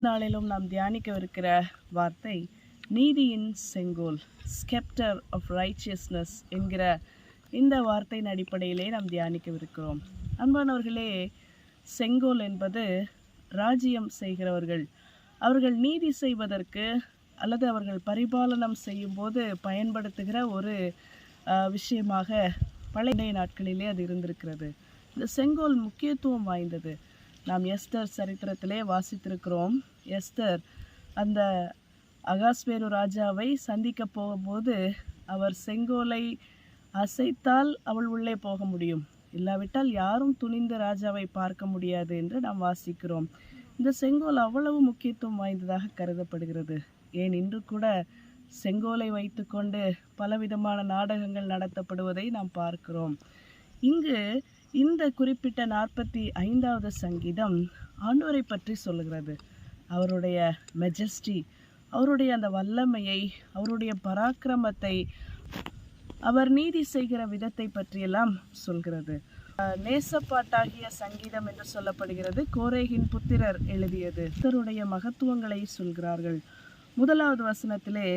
நாளிலும் நாம் தியானிக்கவிருக்கிற வார்த்தை நீதியின் செங்கோல், ஸ்கெப்டர் ஆஃப் ரைச்சியஸ்னஸ் என்கிற இந்த வார்த்தையின் அடிப்படையிலே நாம் தியானிக்கவிருக்கிறோம். அன்பானவர்களே, செங்கோல் என்பது ராஜ்யம் செய்கிறவர்கள், அவர்கள் நீதி செய்வதற்கு அல்லது அவர்கள் பரிபாலனம் செய்யும்போது பயன்படுத்துகிற ஒரு விஷயமாக பழைய நாட்களிலே அது இருந்திருக்கிறது. இந்த செங்கோல் முக்கியத்துவம் வாய்ந்தது. நாம் எஸ்தர் சரித்திரத்திலே வாசித்திருக்கிறோம். எஸ்தர் அந்த அகாஸ்வேரு ராஜாவை சந்திக்க போகும்போது அவர் செங்கோலை அசைத்தால் அவள் உள்ளே போக முடியும், இல்லாவிட்டால் யாரும் துணிந்து ராஜாவை பார்க்க முடியாது என்று நாம் வாசிக்கிறோம். இந்த செங்கோல் அவ்வளவு முக்கியத்துவம் வாய்ந்ததாக கருதப்படுகிறது. ஏன் இன்று கூட செங்கோலை வைத்துக்கொண்டு பலவிதமான நாடகங்கள் நடத்தப்படுவதை நாம் பார்க்கிறோம். இங்கு இந்த குறிப்பிட்ட 45வது சங்கீதம் ஆண்டவரை பற்றி சொல்லுகிறது. அவருடைய மெஜஸ்டி, அவருடைய அந்த வல்லமையை, அவருடைய பராக்கிரமத்தை, அவர் நீதி செய்கிற விதத்தை பற்றியெல்லாம் சொல்கிறது. நேசப்பாட்டாகிய சங்கீதம் என்று சொல்லப்படுகிறது. கோரேகின் புத்திரர் எழுதியது. இவருடைய மகத்துவங்களை சொல்கிறார்கள். 1வது வசனத்திலே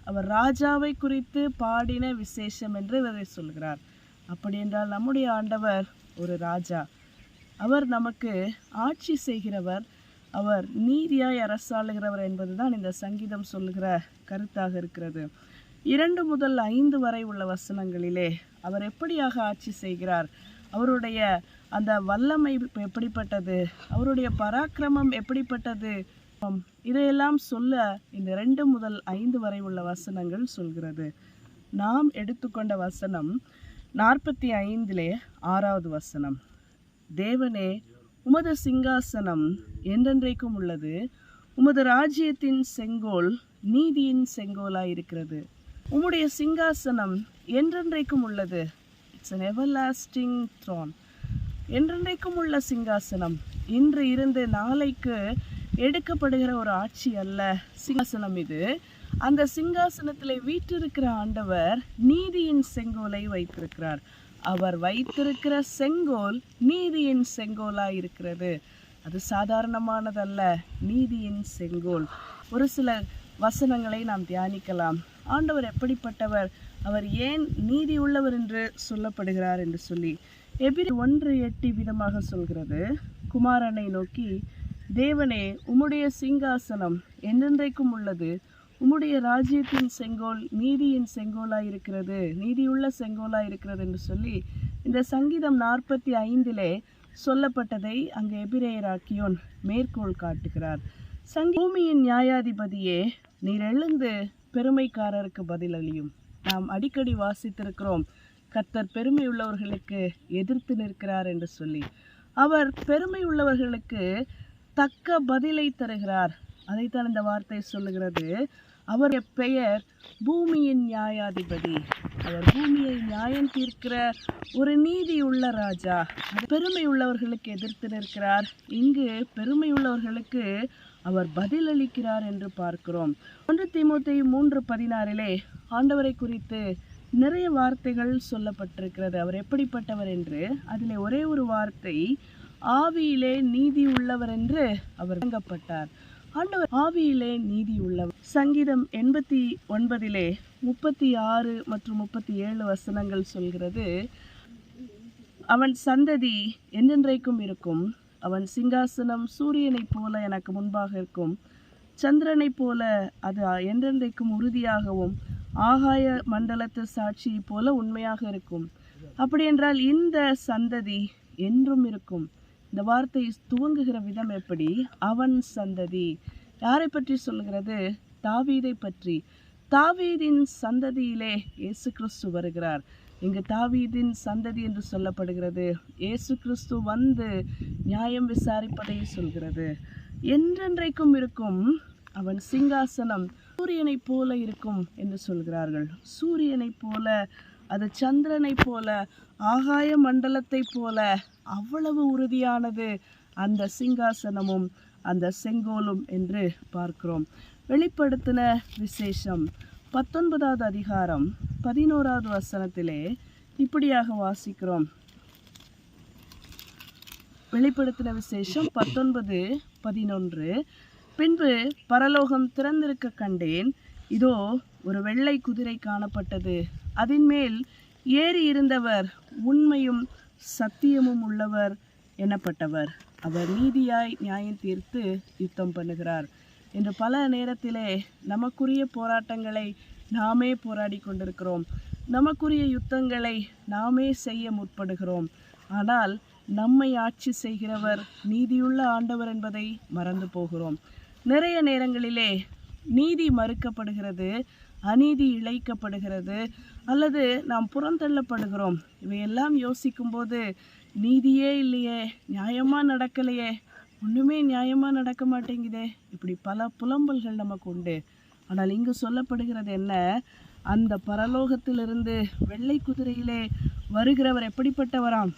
அவர் ராஜாவை குறித்து பாடின விசேஷம் என்று இவரை சொல்கிறார். அப்படி என்றால் நம்முடைய ஆண்டவர் ஒரு ராஜா, அவர் நமக்கு ஆட்சி செய்கிறவர், அவர் நீதியாய் அரசாளுகிறவர் என்பதுதான் இந்த சங்கீதம் சொல்லுகிற கருத்தாக இருக்கிறது. 2 முதல் 5 வரை உள்ள வசனங்களிலே அவர் எப்படியாக ஆட்சி செய்கிறார், அவருடைய அந்த வல்லமை எப்படிப்பட்டது, அவருடைய பராக்கிரமம் எப்படிப்பட்டது, இதையெல்லாம் சொல்ல இந்த 2 முதல் 5 வரை உள்ள வசனங்கள் சொல்கிறது. நாம் எடுத்துக்கொண்ட வசனம் 45 6வது வசனம். தேவனே, உமது சிங்காசனம் என்றென்றைக்கும் உள்ளது, உமது ராஜ்யத்தின் செங்கோல் நீதியின் செங்கோலாயிருக்கிறது. உம்முடைய சிங்காசனம் என்றென்றைக்கும் உள்ளது. It's an everlasting throne. என்றென்றைக்கும் உள்ள சிங்காசனம். இன்று இருந்து நாளைக்கு எடுக்கப்படுகிற ஒரு ஆட்சி அல்ல சிங்காசனம் இது. அந்த சிங்காசனத்திலே வீற்றிருக்கிற ஆண்டவர் நீதியின் செங்கோலை வைத்திருக்கிறார். அவர் வைத்திருக்கிற செங்கோல் நீதியின் செங்கோலாய் இருக்கிறது. அது சாதாரணமானதல்ல, நீதியின் செங்கோல். ஒரு சில வசனங்களை நாம் தியானிக்கலாம். ஆண்டவர் எப்படிப்பட்டவர், அவர் ஏன் நீதி உள்ளவர் என்று சொல்லப்படுகிறார் என்று சொல்லி எபிரேயர் 1:8 விதமாக சொல்கிறது. குமாரனை நோக்கி, தேவனே, உம்முடைய சிங்காசனம் என்றென்றைக்கும் உள்ளது, உம்முடைய ராஜ்யத்தின் செங்கோல் நீதியின் செங்கோலாயிருக்கிறது, நீதியுள்ள செங்கோலாயிருக்கிறது என்று சொல்லி இந்த சங்கீதம் 45 சொல்லப்பட்டதை அங்கு எபிரேயராக்கியோன் மேற்கோள் காட்டுகிறார். பூமியின் நியாயாதிபதியே, நீர் எழுந்து பெருமைக்காரருக்கு பதிலளியும். நாம் அடிக்கடி வாசித்திருக்கிறோம், கர்த்தர் பெருமை உள்ளவர்களுக்கு எதிர்த்து நிற்கிறார் என்று சொல்லி. அவர் பெருமை உள்ளவர்களுக்கு தக்க பதிலை தருகிறார். அதைத்தான் இந்த வார்த்தை சொல்லுகிறது. அவருடைய பெயர் பூமியின் நியாயாதிபதி. அவர் பூமியை நியாயம் தீர்க்கிற ஒரு நீதி உள்ள ராஜா. பெருமை உள்ளவர்களுக்கு எதிர்த்து நிற்கிறார். இங்கு பெருமை உள்ளவர்களுக்கு அவர் பதிலளிக்கிறார் என்று பார்க்கிறோம். 1 தீமோத்தேயு 3:16 ஆண்டவரை குறித்து நிறைய வார்த்தைகள் சொல்லப்பட்டிருக்கிறது. அவர் எப்படிப்பட்டவர் என்று. அதிலே ஒரே ஒரு வார்த்தை, ஆவியிலே நீதி உள்ளவர் என்று அவர் வழங்கப்பட்டார். ஆண்டவர் ஆவியிலே நீதி உள்ளவர். சங்கீதம் 89 36 மற்றும் 37 வசனங்கள் சொல்கிறது. அவன் சந்ததி என்றென்றைக்கும் இருக்கும், அவன் சிங்காசனம் சூரியனைப் போல எனக்கு முன்பாக இருக்கும், சந்திரனைப் போல அது என்றென்றைக்கும் உறுதியாகவும் ஆகாய மண்டலத்து சாட்சியைப் போல உண்மையாக இருக்கும். அப்படி என்றால் இந்த சந்ததி என்றும் இருக்கும். இந்த வார்த்தை துவங்குகிற விதம் எப்படி? அவன் சந்ததி. யாரை பற்றி சொல்லுகிறது? தாவீதை பற்றி. தாவீதின் சந்ததியிலே இயேசு கிறிஸ்து வருகிறார். இங்கு தாவீதின் சந்ததி என்று சொல்லப்படுகிறது. இயேசு கிறிஸ்து வந்து நியாயம் விசாரிப்பதை சொல்கிறது. என்றென்றைக்கும் இருக்கும் அவன் சிங்காசனம் சூரியனைப் போல இருக்கும் என்று சொல்கிறார்கள். சூரியனைப் போல, அது சந்திரனைப் போல, ஆகாய மண்டலத்தைப் போல அவ்வளவு உறுதியானது அந்த சிங்காசனமும் அந்த செங்கோலும் என்று பார்க்கிறோம். வெளிப்படுத்தின விசேஷம் 19வது அதிகாரம் 11வது வசனத்திலே இப்படியாக வாசிக்கிறோம். வெளிப்படுத்தின விசேஷம் 19 11. பின்பு பரலோகம் திறந்திருக்க கண்டேன், இதோ ஒரு வெள்ளை குதிரை காணப்பட்டது. அதின்மேல் ஏறி இருந்தவர் உண்மையும் சத்தியமும் உள்ளவர் எனப்பட்டவர். அவர் நீதியாய் நியாயம் தீர்த்து யுத்தம் பண்ணுகிறார். என்று பல நேரத்திலே நமக்குரிய போராட்டங்களை நாமே போராடி கொண்டிருக்கிறோம். நமக்குரிய யுத்தங்களை நாமே செய்ய முற்படுகிறோம். ஆனால் நம்மை ஆட்சி செய்கிறவர் நீதியுள்ள ஆண்டவர் என்பதை மறந்து போகிறோம். நிறைய நேரங்களிலே நீதி மறுக்கப்படுகிறது, அநீதி இழைக்கப்படுகிறது, அல்லது நாம் புறந்தள்ளப்படுகிறோம். இவையெல்லாம் யோசிக்கும்போது நீதியே இல்லையே, நியாயமாக நடக்கலையே, ஒன்றுமே நியாயமாக நடக்க மாட்டேங்குதே, இப்படி பல புலம்பல்கள் நமக்கு உண்டு. ஆனால் இங்கு சொல்லப்படுகிறது என்ன? அந்த பரலோகத்திலிருந்து வெள்ளை குதிரையிலே வருகிறவர் எப்படிப்பட்டவராம்?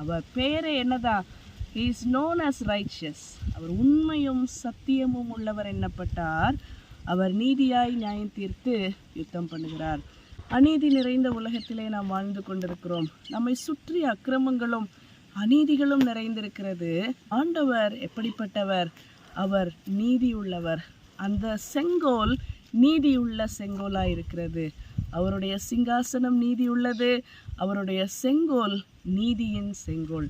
அவர் பெயரே என்னதான்? He is known as righteous. அவர் உண்மையும் சத்தியமும் உள்ளவர் எண்ணப்பட்டார். அவர் நீதியாய் நியாயம் தீர்த்து யுத்தம் பண்ணுகிறார். அநீதி நிறைந்த உலகத்திலே நாம் வாழ்ந்து கொண்டிருக்கிறோம். நம்மை சுற்றி அக்கிரமங்களும் அநீதிகளும் நிறைந்திருக்கிறது. ஆண்டவர் எப்படிப்பட்டவர்? அவர் நீதி உள்ளவர். அந்த செங்கோல் நீதியுள்ள செங்கோலாய் இருக்கிறது. அவருடைய சிங்காசனம் நீதி உள்ளது, அவருடைய செங்கோல் நீதியின் செங்கோல்.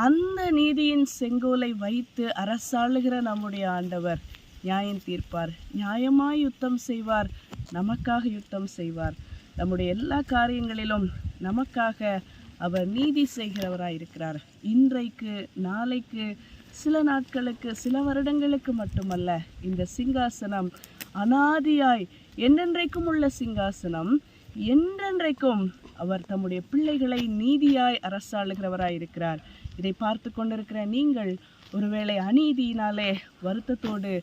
அந்த நீதியின் செங்கோலை வைத்து அரசாளுகிற நம்முடைய ஆண்டவர் நியாயம் தீர்ப்பார், நியாயமாய் யுத்தம் செய்வார், நமக்காக யுத்தம் செய்வார். நம்முடைய எல்லா காரியங்களிலும் நமக்காக அவர் நீதி செய்கிறவராய் இருக்கிறார். இன்றைக்கு, நாளைக்கு, சில நாட்களுக்கு, சில வருடங்களுக்கு மட்டுமல்ல. இந்த சிங்காசனம் அனாதியாய் என்றென்றைக்கும் உள்ள சிங்காசனம். என்றென்றைக்கும் அவர் தம்முடைய பிள்ளைகளை நீதியாய் அரசாளுகிறவராய் இருக்கிறார். இதை பார்த்து கொண்டிருக்கிற நீங்கள் ஒருவேளை அநீதியினாலே வருத்தத்தோடு,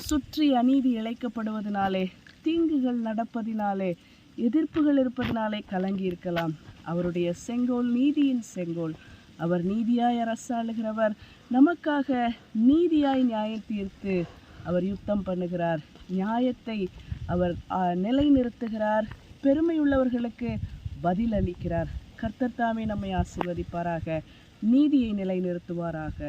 சுற்றி அநீதி இழைக்கப்படுவதனாலே, தீங்குகள் நடப்பதினாலே, எதிர்ப்புகள் இருப்பதனாலே கலங்கி இருக்கலாம். அவருடைய செங்கோல் நீதியின் செங்கோல். அவர் நீதியாய் அரசாளுகிறவர். நமக்காக நீதியாய் நியாயம் தீர்த்து அவர் யுத்தம் பண்ணுகிறார். நியாயத்தை அவர் நிலைநிறுத்துகிறார். பெருமையுள்ளவர்களுக்கு பதில் அளிக்கிறார். கர்த்தர் தாமே நம்மை ஆசீர்வதிப்பாராக, நீதியை நிலைநிறுத்துவாராக.